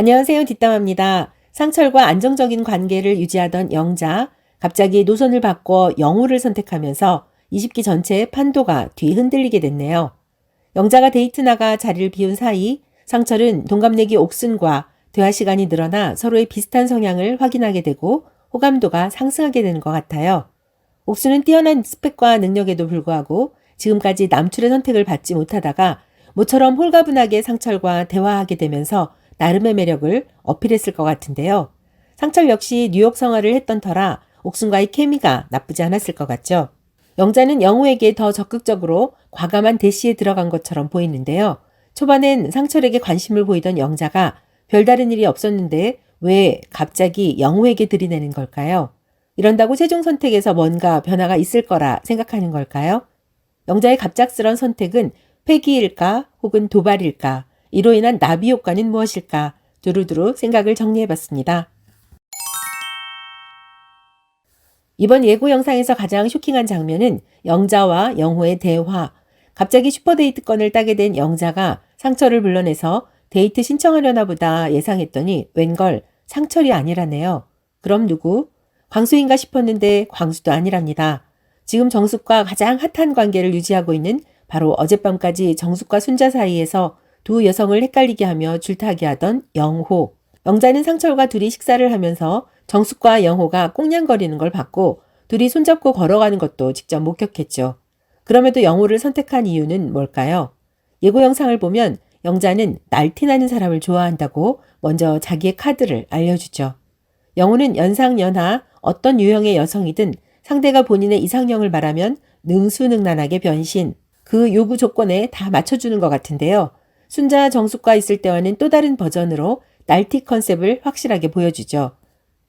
안녕하세요. 뒷담화입니다. 상철과 안정적인 관계를 유지하던 영자, 갑자기 노선을 바꿔 영호를 선택하면서 20기 전체의 판도가 뒤흔들리게 됐네요. 영자가 데이트 나가 자리를 비운 사이 상철은 동갑내기 옥순과 대화 시간이 늘어나 서로의 비슷한 성향을 확인하게 되고 호감도가 상승하게 되는 것 같아요. 옥순은 뛰어난 스펙과 능력에도 불구하고 지금까지 남출의 선택을 받지 못하다가 모처럼 홀가분하게 상철과 대화하게 되면서 나름의 매력을 어필했을 것 같은데요. 상철 역시 뉴욕 생활을 했던 터라 옥순과의 케미가 나쁘지 않았을 것 같죠. 영자는 영호에게 더 적극적으로 과감한 대시에 들어간 것처럼 보이는데요. 초반엔 상철에게 관심을 보이던 영자가 별다른 일이 없었는데 왜 갑자기 영호에게 들이대는 걸까요? 이런다고 최종 선택에서 뭔가 변화가 있을 거라 생각하는 걸까요? 영자의 갑작스런 선택은 패기일까 혹은 도발일까? 이로 인한 나비 효과는 무엇일까? 두루두루 생각을 정리해봤습니다. 이번 예고 영상에서 가장 쇼킹한 장면은 영자와 영호의 대화. 갑자기 슈퍼데이트권을 따게 된 영자가 상철을 불러내서 데이트 신청하려나 보다 예상했더니 웬걸 상철이 아니라네요. 그럼 누구? 광수인가 싶었는데 광수도 아니랍니다. 지금 정숙과 가장 핫한 관계를 유지하고 있는 바로 어젯밤까지 정숙과 순자 사이에서 두 여성을 헷갈리게 하며 줄타기 하던 영호. 영자는 상철과 둘이 식사를 하면서 정숙과 영호가 꽁냥거리는 걸 봤고 둘이 손잡고 걸어가는 것도 직접 목격했죠. 그럼에도 영호를 선택한 이유는 뭘까요? 예고 영상을 보면 영자는 날티나는 사람을 좋아한다고 먼저 자기의 카드를 알려주죠. 영호는 연상연하 어떤 유형의 여성이든 상대가 본인의 이상형을 말하면 능수능란하게 변신. 그 요구 조건에 다 맞춰주는 것 같은데요. 순자 정숙과 있을 때와는 또 다른 버전으로 날티 컨셉을 확실하게 보여주죠.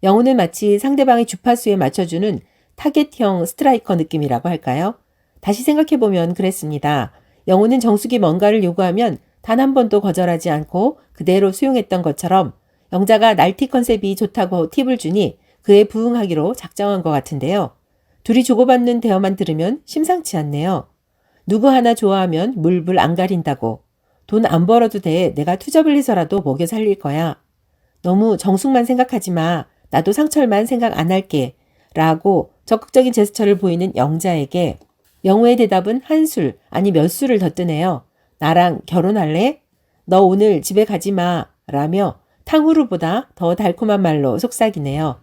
영호는 마치 상대방의 주파수에 맞춰주는 타겟형 스트라이커 느낌이라고 할까요? 다시 생각해보면 그랬습니다. 영호는 정숙이 뭔가를 요구하면 단 한 번도 거절하지 않고 그대로 수용했던 것처럼 영자가 날티 컨셉이 좋다고 팁을 주니 그에 부응하기로 작정한 것 같은데요. 둘이 주고받는 대화만 들으면 심상치 않네요. 누구 하나 좋아하면 물불 안 가린다고. 돈 안 벌어도 돼. 내가 투잡을 해서라도 먹여 살릴 거야. 너무 정숙만 생각하지 마. 나도 상철만 생각 안 할게. 라고 적극적인 제스처를 보이는 영자에게 영호의 대답은 한 술, 아니 몇 술을 더 뜨네요. 나랑 결혼할래? 너 오늘 집에 가지 마. 라며 탕후루보다 더 달콤한 말로 속삭이네요.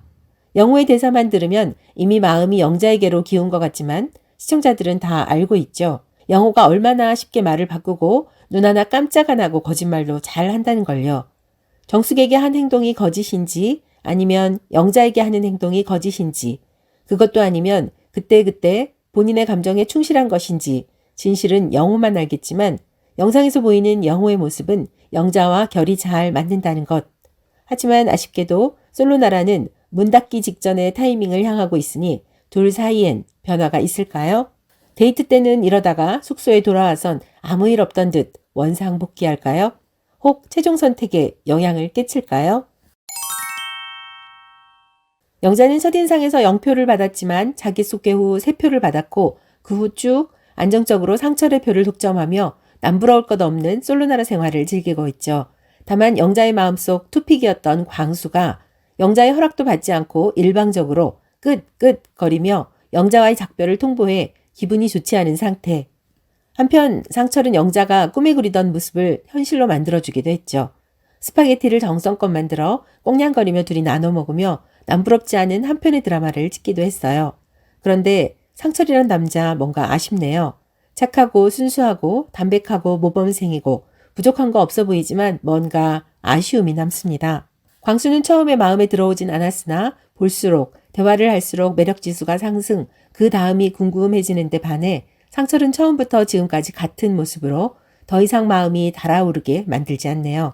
영호의 대사만 들으면 이미 마음이 영자에게로 기운 것 같지만 시청자들은 다 알고 있죠. 영호가 얼마나 쉽게 말을 바꾸고 눈 하나 깜짝 안 하고 거짓말로 잘 한다는 걸요. 정숙에게 한 행동이 거짓인지 아니면 영자에게 하는 행동이 거짓인지 그것도 아니면 그때그때 본인의 감정에 충실한 것인지 진실은 영호만 알겠지만 영상에서 보이는 영호의 모습은 영자와 결이 잘 맞는다는 것. 하지만 아쉽게도 솔로나라는 문 닫기 직전의 타이밍을 향하고 있으니 둘 사이엔 변화가 있을까요? 데이트 때는 이러다가 숙소에 돌아와선 아무 일 없던 듯 원상복귀할까요? 혹 최종 선택에 영향을 끼칠까요? 영자는 첫인상에서 0표를 받았지만 자기소개 후 3표를 받았고 그 후 쭉 안정적으로 상철의 표를 독점하며 남부러울 것 없는 솔로나라 생활을 즐기고 있죠. 다만 영자의 마음속 투픽이었던 광수가 영자의 허락도 받지 않고 일방적으로 끝 거리며 영자와의 작별을 통보해 기분이 좋지 않은 상태. 한편 상철은 영자가 꿈에 그리던 모습을 현실로 만들어주기도 했죠. 스파게티를 정성껏 만들어 꽁냥거리며 둘이 나눠 먹으며 남부럽지 않은 한편의 드라마를 찍기도 했어요. 그런데 상철이란 남자 뭔가 아쉽네요. 착하고 순수하고 담백하고 모범생이고 부족한 거 없어 보이지만 뭔가 아쉬움이 남습니다. 광수는 처음에 마음에 들어오진 않았으나 볼수록 대화를 할수록 매력지수가 상승, 그 다음이 궁금해지는데 반해 상철은 처음부터 지금까지 같은 모습으로 더 이상 마음이 달아오르게 만들지 않네요.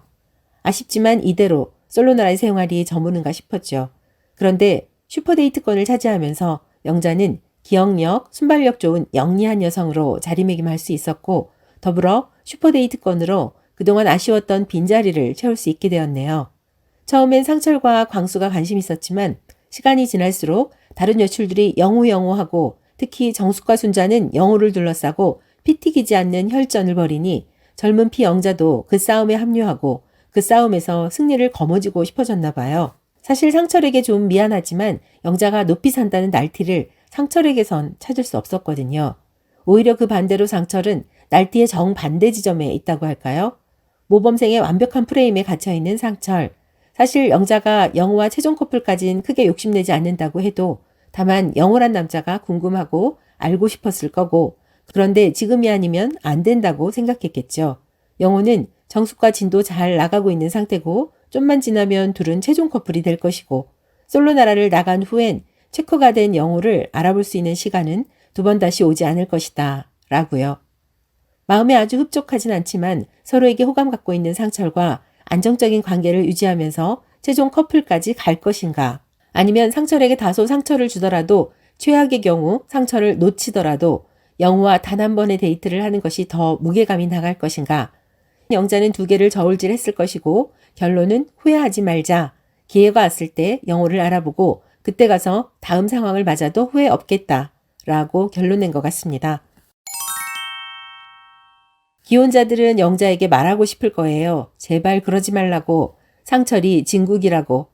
아쉽지만 이대로 솔로나라의 생활이 저무는가 싶었죠. 그런데 슈퍼데이트권을 차지하면서 영자는 기억력, 순발력 좋은 영리한 여성으로 자리매김할 수 있었고 더불어 슈퍼데이트권으로 그동안 아쉬웠던 빈자리를 채울 수 있게 되었네요. 처음엔 상철과 광수가 관심 있었지만 시간이 지날수록 다른 여출들이 영호하고 특히 정숙과 순자는 영호를 둘러싸고 피 튀기지 않는 혈전을 벌이니 젊은 피 영자도 그 싸움에 합류하고 그 싸움에서 승리를 거머쥐고 싶어졌나 봐요. 사실 상철에게 좀 미안하지만 영자가 높이 산다는 날티를 상철에게선 찾을 수 없었거든요. 오히려 그 반대로 상철은 날티의 정반대 지점에 있다고 할까요? 모범생의 완벽한 프레임에 갇혀있는 상철. 사실 영자가 영호와 최종 커플까진 크게 욕심내지 않는다고 해도 다만 영호란 남자가 궁금하고 알고 싶었을 거고, 그런데 지금이 아니면 안 된다고 생각했겠죠. 영호는 정숙과 진도 잘 나가고 있는 상태고 좀만 지나면 둘은 최종 커플이 될 것이고, 솔로 나라를 나간 후엔 체코가 된 영호를 알아볼 수 있는 시간은 두 번 다시 오지 않을 것이다 라고요. 마음에 아주 흡족하진 않지만 서로에게 호감 갖고 있는 상철과 안정적인 관계를 유지하면서 최종 커플까지 갈 것인가, 아니면 상철에게 다소 상처를 주더라도 최악의 경우 상처를 놓치더라도 영호와 단 한 번의 데이트를 하는 것이 더 무게감이 나갈 것인가. 영자는 두 개를 저울질했을 것이고 결론은 후회하지 말자. 기회가 왔을 때 영호를 알아보고 그때 가서 다음 상황을 맞아도 후회 없겠다 라고 결론낸 것 같습니다. 기혼자들은 영자에게 말하고 싶을 거예요. 제발 그러지 말라고. 상철이 진국이라고.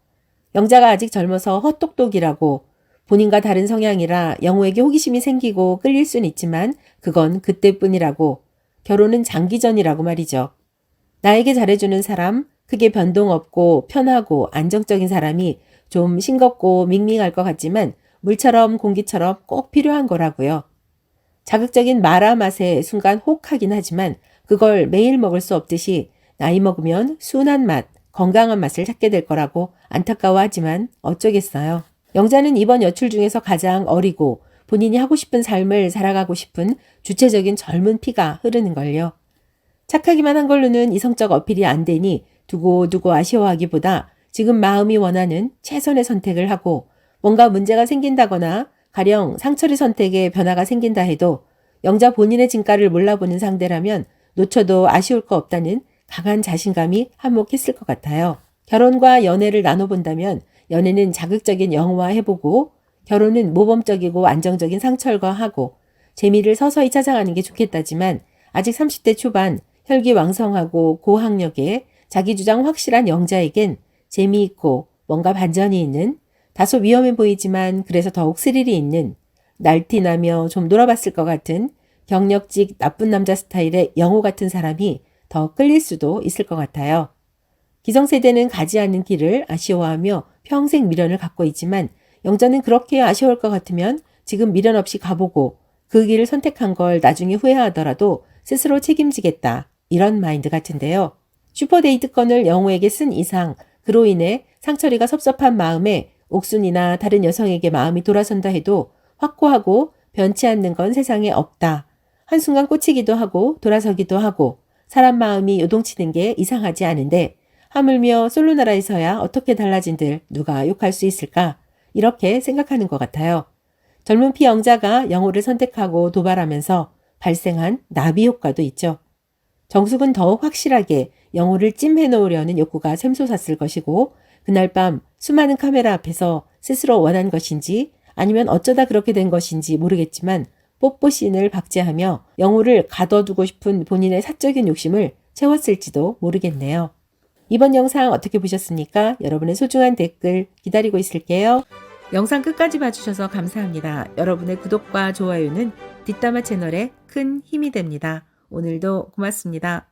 영자가 아직 젊어서 헛똑똑이라고. 본인과 다른 성향이라 영호에게 호기심이 생기고 끌릴 순 있지만 그건 그때뿐이라고. 결혼은 장기전이라고 말이죠. 나에게 잘해주는 사람, 크게 변동 없고 편하고 안정적인 사람이 좀 싱겁고 밍밍할 것 같지만 물처럼 공기처럼 꼭 필요한 거라고요. 자극적인 마라 맛에 순간 혹하긴 하지만 그걸 매일 먹을 수 없듯이 나이 먹으면 순한 맛, 건강한 맛을 찾게 될 거라고 안타까워하지만 어쩌겠어요. 영자는 이번 여출 중에서 가장 어리고 본인이 하고 싶은 삶을 살아가고 싶은 주체적인 젊은 피가 흐르는걸요. 착하기만 한 걸로는 이성적 어필이 안 되니 두고두고 아쉬워하기보다 지금 마음이 원하는 최선의 선택을 하고, 뭔가 문제가 생긴다거나 가령 상철의 선택에 변화가 생긴다 해도 영자 본인의 진가를 몰라보는 상대라면 놓쳐도 아쉬울 거 없다는 강한 자신감이 한몫했을 것 같아요. 결혼과 연애를 나눠본다면 연애는 자극적인 영호와 해보고 결혼은 모범적이고 안정적인 상철과 하고 재미를 서서히 찾아가는 게 좋겠다지만 아직 30대 초반 혈기왕성하고 고학력에 자기주장 확실한 영자에겐 재미있고 뭔가 반전이 있는, 다소 위험해 보이지만 그래서 더욱 스릴이 있는, 날티나며 좀 놀아봤을 것 같은 경력직 나쁜 남자 스타일의 영호 같은 사람이 더 끌릴 수도 있을 것 같아요. 기성세대는 가지 않는 길을 아쉬워하며 평생 미련을 갖고 있지만 영자는 그렇게 아쉬울 것 같으면 지금 미련 없이 가보고 그 길을 선택한 걸 나중에 후회하더라도 스스로 책임지겠다, 이런 마인드 같은데요. 슈퍼데이트권을 영호에게 쓴 이상 그로 인해 상철이가 섭섭한 마음에 옥순이나 다른 여성에게 마음이 돌아선다 해도 확고하고 변치 않는 건 세상에 없다. 한순간 꽂히기도 하고 돌아서기도 하고 사람 마음이 요동치는 게 이상하지 않은데 하물며 솔로나라에서야 어떻게 달라진들 누가 욕할 수 있을까? 이렇게 생각하는 것 같아요. 젊은 피 영자가 영호를 선택하고 도발하면서 발생한 나비 효과도 있죠. 정숙은 더욱 확실하게 영호를 찜해놓으려는 욕구가 샘솟았을 것이고 그날 밤 수많은 카메라 앞에서 스스로 원한 것인지 아니면 어쩌다 그렇게 된 것인지 모르겠지만 뽀뽀씬을 박제하며 영호를 가둬두고 싶은 본인의 사적인 욕심을 채웠을지도 모르겠네요. 이번 영상 어떻게 보셨습니까? 여러분의 소중한 댓글 기다리고 있을게요. 영상 끝까지 봐주셔서 감사합니다. 여러분의 구독과 좋아요는 뒷담화 채널에 큰 힘이 됩니다. 오늘도 고맙습니다.